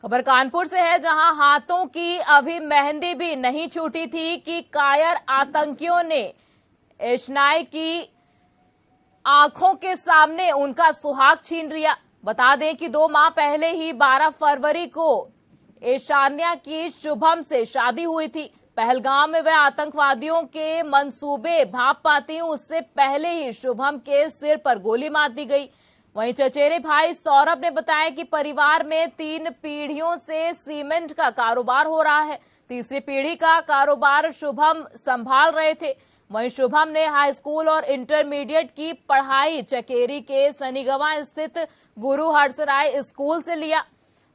खबर कानपुर से है, जहां हाथों की अभी मेहंदी भी नहीं छूटी थी कि कायर आतंकियों ने एशनाई की आंखों के सामने उनका सुहाग छीन लिया। बता दें कि 2 माह पहले ही 12 फरवरी को ईशान्या की शुभम से शादी हुई थी। पहलगाम में वह आतंकवादियों के मंसूबे भाप पाती, उससे पहले ही शुभम के सिर पर गोली मार दी गई। वहीं चचेरे भाई सौरभ ने बताया कि परिवार में 3 पीढ़ियों से सीमेंट का कारोबार हो रहा है। तीसरी पीढ़ी का कारोबार शुभम संभाल रहे थे। वहीं शुभम ने हाई स्कूल और इंटरमीडिएट की पढ़ाई चकेरी के सनीगवा स्थित गुरु हर्षराय स्कूल से लिया।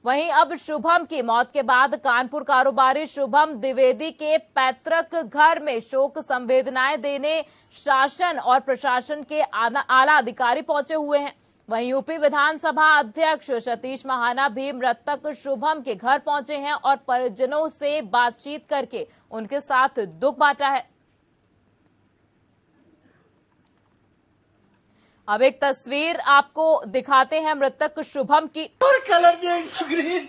वहीं अब शुभम की मौत के बाद कानपुर कारोबारी शुभम द्विवेदी के पैतृक घर में शोक संवेदनाएं देने शासन और प्रशासन के आला अधिकारी पहुंचे हुए हैं। वहीं यूपी विधानसभा अध्यक्ष सतीश महाना भी मृतक शुभम के घर पहुंचे हैं और परिजनों से बातचीत करके उनके साथ दुख बांटा है। अब एक तस्वीर आपको दिखाते हैं मृतक शुभम की। और कलर ग्रीन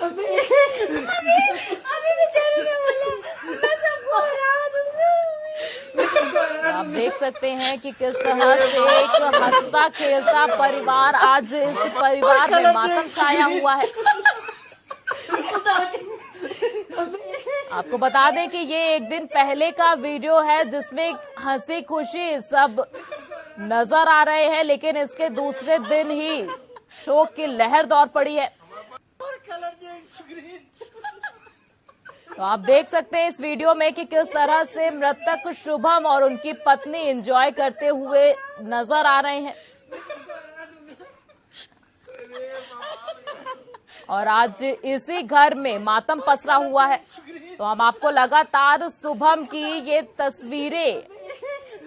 अभी बेचारे ने बोला मैं सबको हरा दूंगा। आप देख सकते हैं कि किस तरह से एक हंसता खेलता परिवार, आज इस परिवार में मातम छाया हुआ है। आपको बता दें कि ये एक दिन पहले का वीडियो है जिसमें हंसी खुशी सब नजर आ रहे हैं, लेकिन इसके दूसरे दिन ही शोक की लहर दौड़ पड़ी है। तो आप देख सकते हैं इस वीडियो में कि किस तरह से मृतक शुभम और उनकी पत्नी एंजॉय करते हुए नजर आ रहे हैं। और आज इसी घर में मातम पसरा हुआ है। तो हम आपको लगातार शुभम की ये तस्वीरें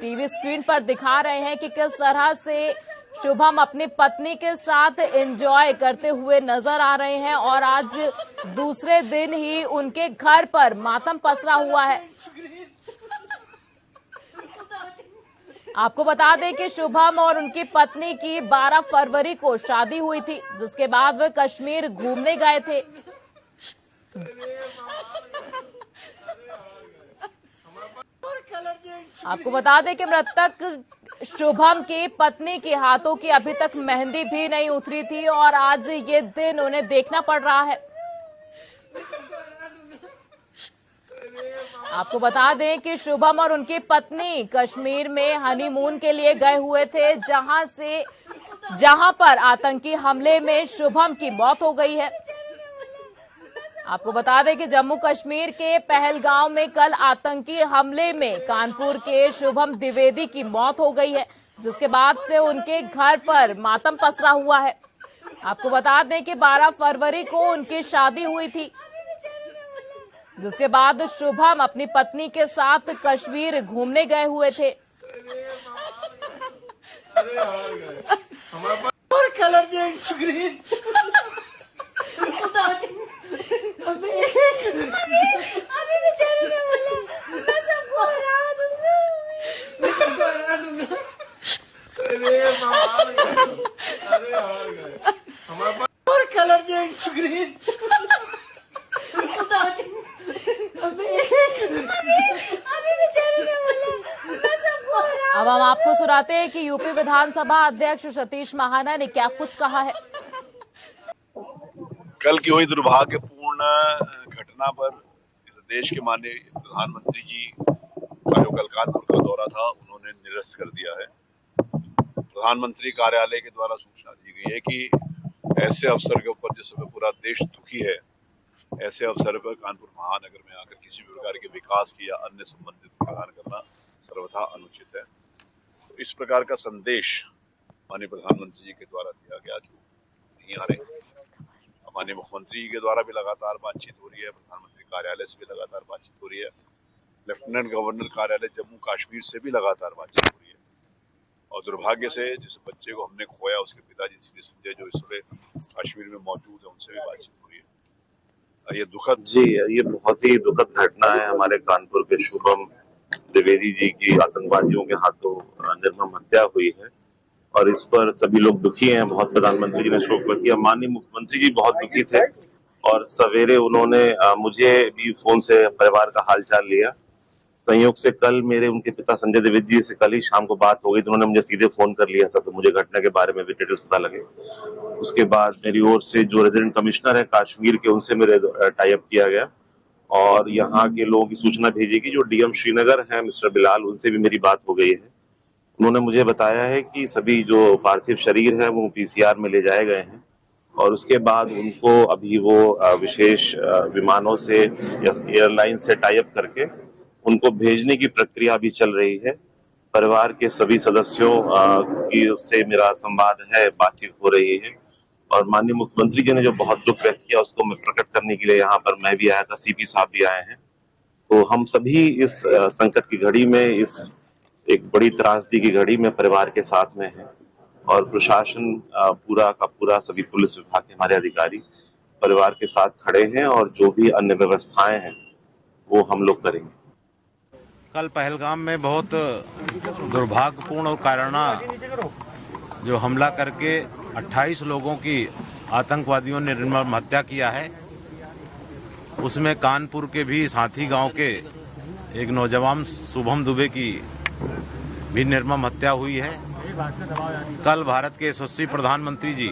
टीवी स्क्रीन पर दिखा रहे हैं कि किस तरह से शुभम अपनी पत्नी के साथ एंजॉय करते हुए नजर आ रहे हैं और आज दूसरे दिन ही उनके घर पर मातम पसरा हुआ है। आपको बता दें कि शुभम और उनकी पत्नी की 12 फरवरी को शादी हुई थी, जिसके बाद वे कश्मीर घूमने गए थे। आपको बता दें कि मृतक शुभम की पत्नी के हाथों की अभी तक मेहंदी भी नहीं उतरी थी और आज ये दिन उन्हें देखना पड़ रहा है। आपको बता दें कि शुभम और उनकी पत्नी कश्मीर में हनीमून के लिए गए हुए थे, जहां पर आतंकी हमले में शुभम की मौत हो गई है। आपको बता दें कि जम्मू कश्मीर के पहलगाम में कल आतंकी हमले में कानपुर के शुभम द्विवेदी की मौत हो गई है, जिसके बाद से उनके घर पर मातम पसरा हुआ है। आपको बता दें कि 12 फरवरी को उनकी शादी हुई थी, जिसके बाद शुभम अपनी पत्नी के साथ कश्मीर घूमने गए हुए थे। और कलर ग्रीन अभी बेचारे ने बोला मैं सबको हरा दूंगा। और कलर ग्रीन अभी बेचारे ने बोला मैं सबको हरा। अब हम आपको सुनाते हैं कि यूपी विधानसभा अध्यक्ष सतीश महाना ने क्या कुछ कहा है। कल की हुई दुर्भाग्यपूर्ण घटना पर इस देश के माननीय प्रधानमंत्री जी का जो कल कानपुर का दौरा था उन्होंने निरस्त कर दिया है। प्रधानमंत्री कार्यालय के द्वारा सूचना दी गई है कि ऐसे अवसर के ऊपर जिस समय पूरा देश दुखी है, ऐसे अवसर पर कानपुर महानगर में आकर किसी भी प्रकार के विकास की या अन्य संबंधित प्रदान करना सर्वथा अनुचित है। तो इस प्रकार का संदेश माननीय प्रधानमंत्री जी के द्वारा दिया गया कि नहीं आ रहे। माननीय मुख्यमंत्री के द्वारा भी लगातार बातचीत हो रही है, प्रधानमंत्री कार्यालय से भी लगातार बातचीत हो रही है, लेफ्टिनेंट गवर्नर कार्यालय जम्मू कश्मीर से भी लगातार बातचीत हो रही है। और दुर्भाग्य से जिस बच्चे को हमने खोया उसके पिताजी श्री संजय जो इस समय कश्मीर में मौजूद है उनसे भी बातचीत हो रही है। ये दुखद ये बहुत ही दुखद घटना है। हमारे कानपुर के शुभम द्विवेदी जी की आतंकवादियों के हाथों निर्मम हत्या हुई है और इस पर सभी लोग दुखी हैं। बहुत प्रधानमंत्री जी ने शोक व्यक्त किया, माननीय मुख्यमंत्री जी बहुत दुखी थे और सवेरे उन्होंने मुझे भी फोन से परिवार का हालचाल लिया। संयोग से कल मेरे उनके पिता संजय द्विवेदी जी से कल ही शाम को बात हो गई, तो उन्होंने मुझे सीधे फोन कर लिया था, तो मुझे घटना के बारे में भी डिटेल्स पता लगे। उसके बाद मेरी ओर से जो रेजिडेंट कमिश्नर है कश्मीर के, उनसे मेरे टाई अप किया गया और यहाँ के लोगों की सूचना भेजी कि जो डीएम श्रीनगर है मिस्टर बिलाल, उनसे भी मेरी बात हो गई है। उन्होंने मुझे बताया है कि सभी जो पार्थिव शरीर है वो पीसीआर में ले जाए गए हैं और उसके बाद उनको अभी वो विशेष विमानों से या एयरलाइन से टाई अप करके उनको भेजने की प्रक्रिया भी चल रही है। परिवार के सभी सदस्यों की उससे मेरा संवाद है, बातचीत हो रही है और माननीय मुख्यमंत्री जी ने जो बहुत दुख व्यक्त किया उसको मैं प्रकट करने के लिए यहाँ पर मैं भी आया था, सीपी साहब भी आए हैं। तो हम सभी इस संकट की घड़ी में, इस एक बड़ी त्रासदी की घड़ी में परिवार के साथ में है और प्रशासन पूरा का पूरा, सभी पुलिस विभाग के हमारे अधिकारी परिवार के साथ खड़े हैं और जो भी अन्य व्यवस्थाएं हैं वो हम लोग करेंगे। कल पहलगाम में बहुत दुर्भाग्यपूर्ण और कायराना जो हमला करके 28 लोगों की आतंकवादियों ने निर्मम हत्या किया है, उसमें कानपुर के भी साथी गांव के एक नौजवान शुभम दुबे की भी निर्मम हत्या हुई है। कल भारत के यशस्वी प्रधानमंत्री जी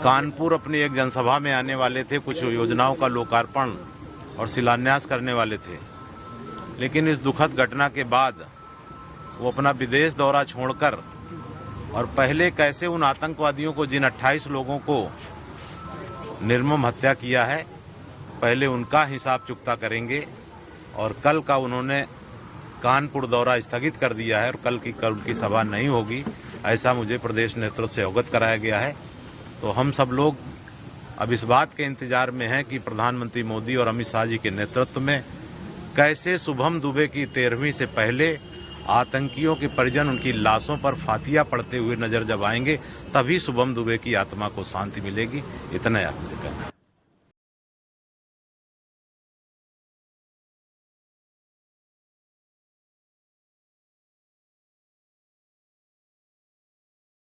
कानपुर अपनी एक जनसभा में आने वाले थे, कुछ योजनाओं का लोकार्पण और शिलान्यास करने वाले थे, लेकिन इस दुखद घटना के बाद वो अपना विदेश दौरा छोड़कर और पहले कैसे उन आतंकवादियों को, जिन 28 लोगों को निर्मम हत्या किया है, पहले उनका हिसाब चुकता करेंगे। और कल का उन्होंने कानपुर दौरा स्थगित कर दिया है और कल की सभा नहीं होगी, ऐसा मुझे प्रदेश नेतृत्व से अवगत कराया गया है। तो हम सब लोग अब इस बात के इंतजार में हैं कि प्रधानमंत्री मोदी और अमित शाह जी के नेतृत्व में कैसे शुभम दुबे की 13वीं से पहले आतंकियों के परिजन उनकी लाशों पर फातिया पड़ते हुए नजर जब आएंगे, तभी शुभम दुबे की आत्मा को शांति मिलेगी। इतना आप मुझे कहना है।